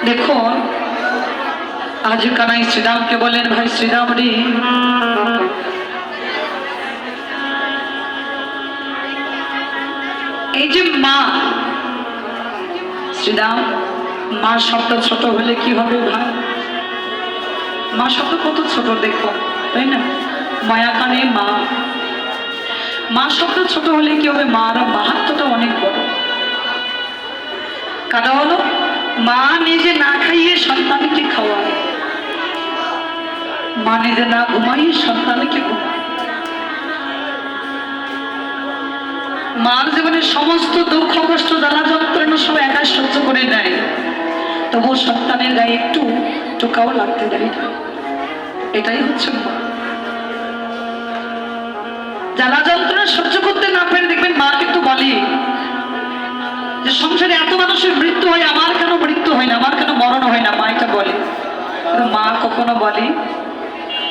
দেখুন আজ কানাই শ্রীরামকে বললেন, ভাই শ্রীরাম রে, এই যে মা, শ্রীরাম মা শব্দ ছোট হলে কি হবে ভাই? মা শব্দ কত ছোট দেখো, তাই না? মায়া কানে মা, মা শব্দ ছোট হলে কি হবে? মার মাহাত্ম্যটা অনেক বড়। কারণ হলো মা নিজে না খাইয়ে সন্তানকে খাওয়ায়, মা নিজে না ঘুমাইয়ে সন্তানকে ঘুমায়। মার জীবনের সমস্ত দুঃখ কষ্ট জ্বালা যন্ত্রণা সব একাই সহ্য করে নেয়, তবু সন্তানের গায়ে একটু টোকাও লাগতে দেয় না। এটাই হচ্ছে মা। জ্বালা যন্ত্রণা সহ্য করতে না পারে দেখবেন মা কিন্তু বলে যে সংসারে এত মানুষের মৃত্যু হয়, আমার কেন মৃত্যু হয় না, আমার কেন মরণ হয় না। মা এটা বলে, কিন্তু মা কখনো বলে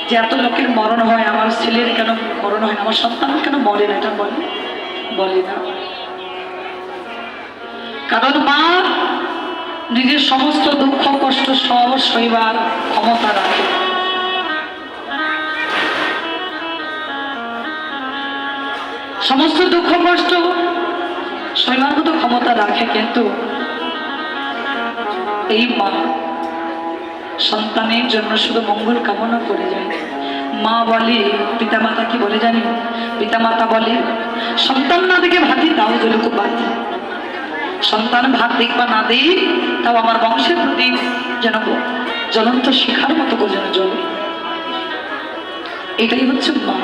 যে এত লোকের মরণ হয়, আমার ছেলের কেন মরণ হয় না, আমার সন্তান কেন মরে না, এটা বলে না। কারণ মা নিজের সমস্ত দুঃখ কষ্ট সব সইবার ক্ষমতা রাখে। সমস্ত দুঃখ কষ্ট সইবার মতো ক্ষমতা রাখে, কিন্তু এই মা সন্তানের জন্য শুধু মঙ্গল কামনা করে যায়। মা বলে, পিতামাতা কি বলে জানি? পিতামাতা বলে, সন্তান না দেখে ভাতি তাও জলক বাতি। সন্তান ভাত দিক বা না দিক, তাও আমার বংশের প্রতি যেন জ্বলন্ত শিখার মতো করে যেন জ্বলে। এটাই হচ্ছে মা।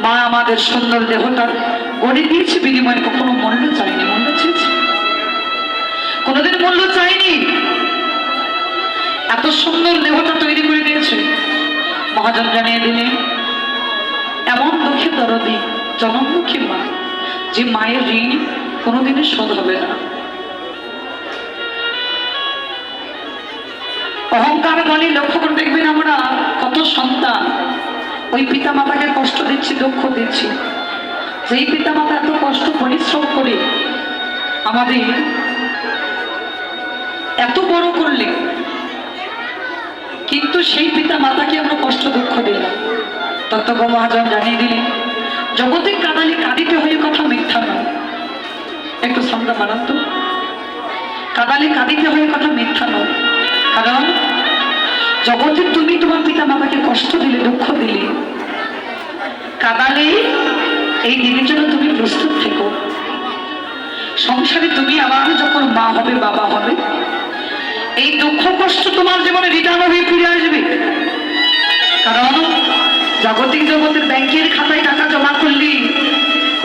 মা আমাদের সুন্দর দেহটা গড়ে দিয়েছে, বিনিময়ে কখনো মূল্য চাইনি। মূল্য চেয়েছে? কোনোদিন মূল্য চাইনি। এত সুন্দর দেহটা তৈরি করে দিয়েছে। মহাজন জানিয়ে দিলেন, এমন দুঃখে দরদি জনমুখী মা, যে মায়ের ঋণ কোনোদিনই শোধ হবে না। অহংকার বলে লক্ষ্য করে দেখবেন, আমরা কত সন্তান ওই পিতা মাতাকে কষ্ট দিচ্ছি, দুঃখ দিচ্ছি। যেই পিতা মাতা এত কষ্ট পরিশ্রম করে আমাদের এত বড় করলে, কিন্তু সেই পিতা মাতাকে আমরা কষ্ট দুঃখ দিলাম। তত্ত্বজ্ঞ মহাজন জানিয়ে দিলেন, জগতে কাঁদালে কাঁদিতে হয় কথা মিথ্যা নয়। একটু সামনে বানান তো, কাঁদালে কাঁদিতে হয় কথা মিথ্যা নয়। কারণ জগতে তুমি তোমার পিতা মাতাকে কষ্ট দিলে, দুঃখ দিলে, কাঁদালে এই দিনের জন্য তুমি প্রস্তুত থেকো। সংসারে তুমি আবার যখন মা হবে, বাবা হবে, এই দুঃখ কষ্ট তোমার জীবনে রিটার্ন হয়ে ফিরে আসবে। কারণ জাগতিক জগতের ব্যাংকের খাতায় টাকা জমা করলি,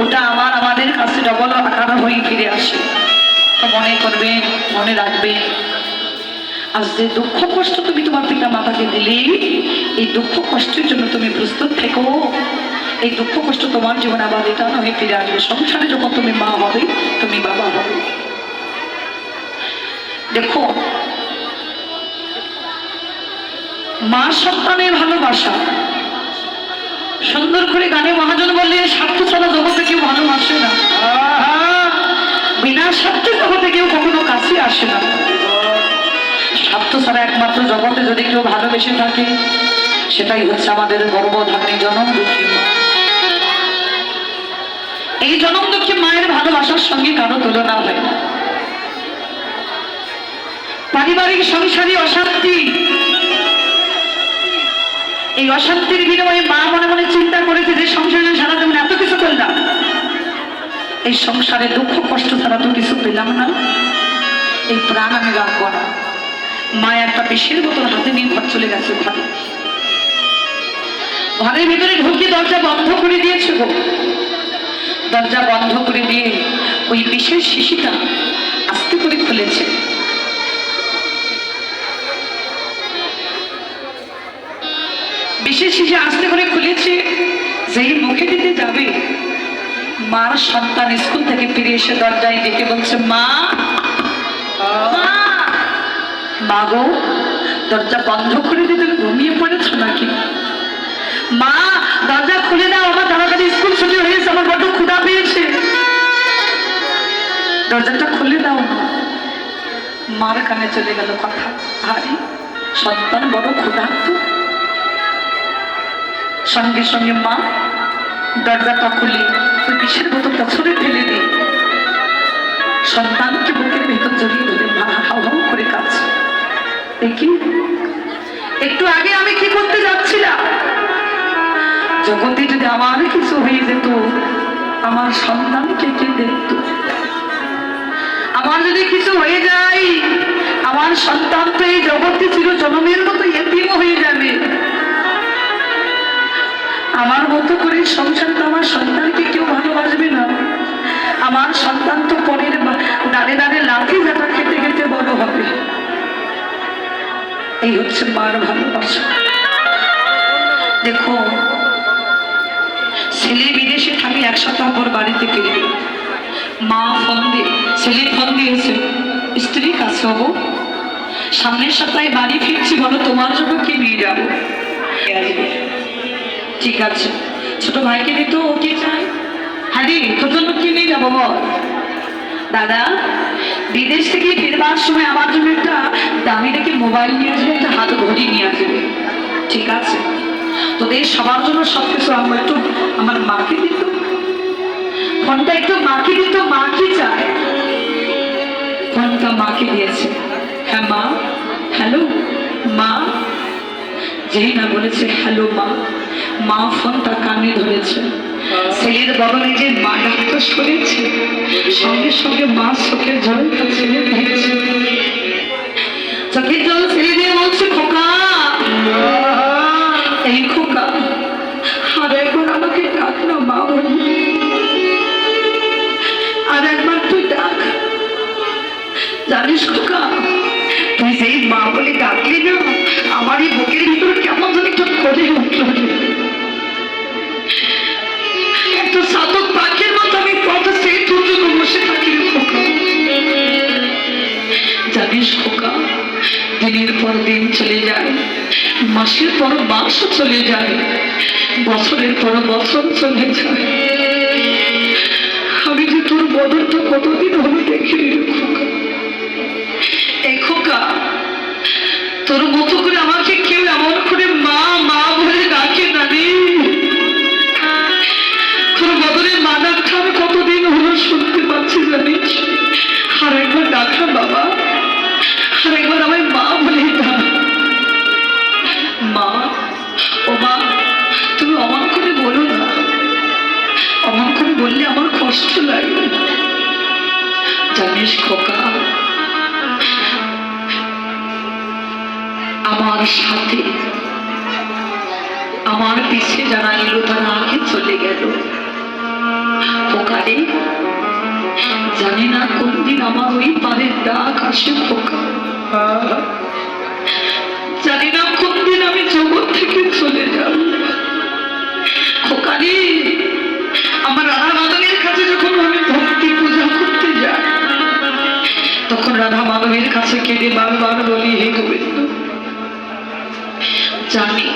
ওটা আবার আমাদের কাছে ডবল আকার হয়ে ফিরে আসে। তো মনে করবেন, মনে রাখবেন, আজ যে দুঃখ কষ্ট তুমি তোমার পিতা মাতাকে দিলে, এই দুঃখ কষ্টের জন্য তুমি প্রস্তুত থেকো। এই দুঃখ কষ্ট তোমার জীবনে আবার রিটার্ন হয়ে ফিরে আসবে। সংসারে যখন তুমি মা হবে, তুমি বাবা হবে। দেখো, মা সন্তানের ভালোবাসা সুন্দর করে গানে মহাজন বললে, স্বার্থ ছাড়া জগতে কেউ ভালোবাসে না, বিনা স্বার্থে জগতে কেউ কখনো কাছে আসে না। স্বার্থ ছাড়া একমাত্র জগতে যদি কেউ ভালোবেসে থাকে, সেটাই হচ্ছে আমাদের গর্ভধারিণী জনম দুঃখী মা। এই জনম দুঃখী মায়ের ভালোবাসার সঙ্গে কারো তুলনা হয় না। পারিবারিক সংসারী অশান্তি, এই অশান্তির বিনিময়ে মা মনে মনে চিন্তা করেছে যে সংসারে সারা জীবন এত কিছু করলাম, এই সংসারে দুঃখ কষ্ট ছাড়া তো কিছু পেলাম না, এই প্রাণ আমি রাখবো না। মা একটা বিষের বোতল হাতে নিয়ে ঘর চলে গেছে। ঘরের ভিতরে ঢুকে দরজা বন্ধ করে দিয়েছে গো। দরজা বন্ধ করে দিয়ে ওই বিষের শিশিটা আস্তে করে খুলেছে। বিশেষ শিশি আস্তে করে খুলেছে, যেই মুখে দিতে যাবে, মার সন্তান স্কুল থেকে ফিরে এসে দরজায় ডেকে বলছে, মা, মা গো, দরজা বন্ধ করে দিয়ে তুমি ঘুমিয়ে পড়েছ নাকি? মা, দরজা খুলে দাও, আমার তাড়াতাড়ি স্কুল ছুটি হয়েছে, আমার বড্ড ক্ষুধা পেয়েছে, দরজাটা খুলে দাও। মার কানে চলে গেল কথা, আরে সন্তান বড় ক্ষুধার্ত। সঙ্গে সঙ্গে মা দরজাটা খুলে ওই বিষের বোতলটা ছুঁড়ে ফেলে দিয়ে সন্তানকে বুকের ভেতর জড়িয়ে ধরে মা হাউ হাউ করে কাঁদছে। দেখি একটু আগে আমি কি করতে যাচ্ছিলাম, জগতে যদি আমার কিছু হয়ে যেত আমার সন্তানকে কে দেখত, আমার যদি কিছু হয়ে যায় আমার সন্তান তো এই জগতে চির জনমের মতো এতিম হয়ে যাবে। আমার মতো করে সংসার তো আমার সন্তানকে কেউ ভালোবাসবে না, আমার সন্তান তো পরের দাঁড়ে দাঁড়ে লাঠি ঝাঁটা খেতে খেতে বড় হবে। এই হচ্ছে মার ভালোবাসা। দেখো ছেলে বিদেশে থাকে, এক সপ্তাহ পর বাড়িতে ফিরবে, মা ফোন দিয়ে ছেলে ফোন দিয়েছে স্ত্রীর কাছে, হবো সামনের সপ্তাহে বাড়ি ফিরছি, বলো তোমার জন্য কি নিয়ে যাবো। ঠিক আছে, ছোট ভাইকে দিত, ও কি চায়, হ্যাঁ দি তোর জন্য কি নিয়ে যাবো বল। দাদা বিদেশ থেকে ফিরবার সময় আমার জন্য একটা দামি দেখে মোবাইল নিয়ে আসবে, একটা হাত ঘড়ি নিয়ে আসবে। ঠিক আছে, তোদের সবার জন্য সবকিছু আমরা একটু আমার মাকে দিত, ফোনটা একটু মাকে দিত, মা কি চায়, ফোনটা মাকে দিয়েছে। হ্যাঁ মা, হ্যালো মা, যেই না বলেছে হ্যালো মা, মা ফোনটা কানে ধরেছে, ছেলের বদলে যে মা ডাক্তার শুনেছে, সঙ্গে সঙ্গে মা চোখের জলটা ছেলে দিয়েছে, চোখের জল ছেলে দিয়ে বলছে খোকা, এই খোকা আর একবার আমাকে ডাক না মা বলি, আর একবার তুই ডাক। জানিস খোকা তুই যেই মা বলে ডাকলি না, আমার এই বুকের ভিতরে কেমন যেন একটা করে উঠল, একটা সাধক পাখির মতো আমি কথা সেই তোর জন্য বসে থাকি খোকা। জানিস খোকা দিনের পর দিন চলে যায়, মাসের পর মাস চলে যায়, বছরের পর বছর চলে যায়, আমি যে তোর বদলটা কতদিন হলো দেখিনি খোকা। এই খোকা তোর মতো করে আমাকে কেউ এমন করে মা মা বলে ডাকে না রে, তোর বদলে মা ডাকটা আমি কতদিন হলো শুনতে পাচ্ছি জানিস। আর একবার ডাকা বাবা, আর একবার আমায় মা বলে ডাক। মা, ও মা তুমি অমন করে বলো না, অমন করে বললে আমার কষ্ট লাগে। জানিস খোকা আমার সাথে আমার পিছে যারা এলো তারা আগে চলে গেল, খোকারে জানি না কোন দিন আমার ওই পারের ডাক আসে খোকা, জানি না কোন দিন আমি জগৎ থেকে চলে যাব খোকারে। আমার রাধা মাধবের কাছে যখন আমি ভক্তি পূজা করতে যাই তখন রাধা মাধবের কাছে কেঁদে বারবার বলি হে গোবিন্দ, জানি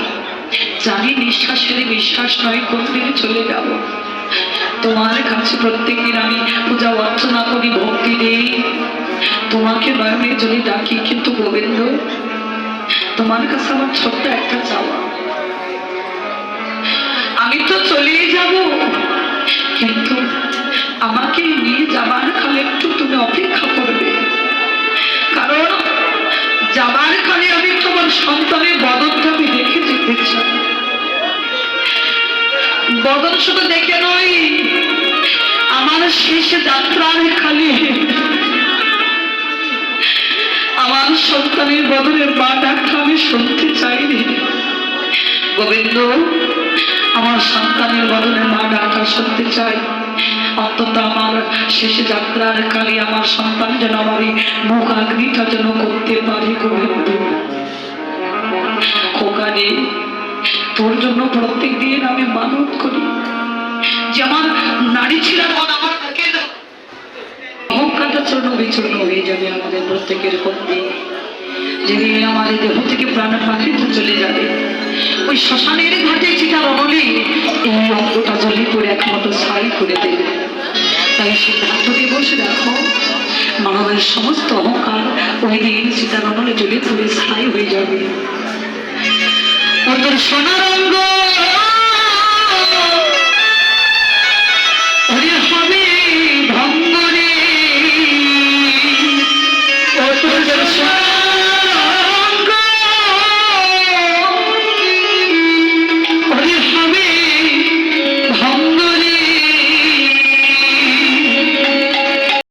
জানি নিঃশ্বাস ছেড়ে বিশ্বাস নয় কোন দিনে চলে যাব, তোমার কাছে প্রত্যেকদিন আমি পূজা অর্চনা করি, ভক্তি দেই, তোমাকে নয়নের জলে ডাকি, কিন্তু গোবিন্দ তোমার কাছে আমার ছোট্ট একটা চাওয়া, আমি তো চলেই যাব কিন্তু আমাকে নিয়ে যাবার কালে একটু তুমি অপেক্ষা করবে, কারণ যাবার কালে আমি তোমার সন্তানের বদনটা আমি দেখে যেতে চাই। বদন শুধু দেখে নয়, আমার শেষ যাত্রার কালে আমার সন্তানের বদনের মা ডাকটা আমি শুনতে চাইনি গোবিন্দ, আমার সন্তানের বদনের মা ডাকা শুনতে চাই, অন্তত আমার শেষ যাত্রার কালে আমার সন্তান যেন আমার এই মুখ আগ্নিটা যেন করতে পারে গোবিন্দ। খোকারে তোর জন্য প্রত্যেক দিন আমি মানত করি যে আমার নারী ছিল আমার অহংকারটা চূর্ণ বিচূর্ণ হয়ে যাবে আমাদের প্রত্যেকের প্রতি, যেদিন আমাদের দেহ থেকে প্রাণ পাখিতে চলে যাবে ওই শ্মশানের ঘাটে চিতা রমলে এই অঙ্গটা জলে করে একমাত্র ছাই করে দেবে। তাই সিদ্ধান্ত দিয়ে বসে দেখো মানবের সমস্ত অহংকার ওই দিন সীতারমণে জ্বলে পুড়ে ছাই হয়ে যাবে। ও তোর সোনার অঙ্গ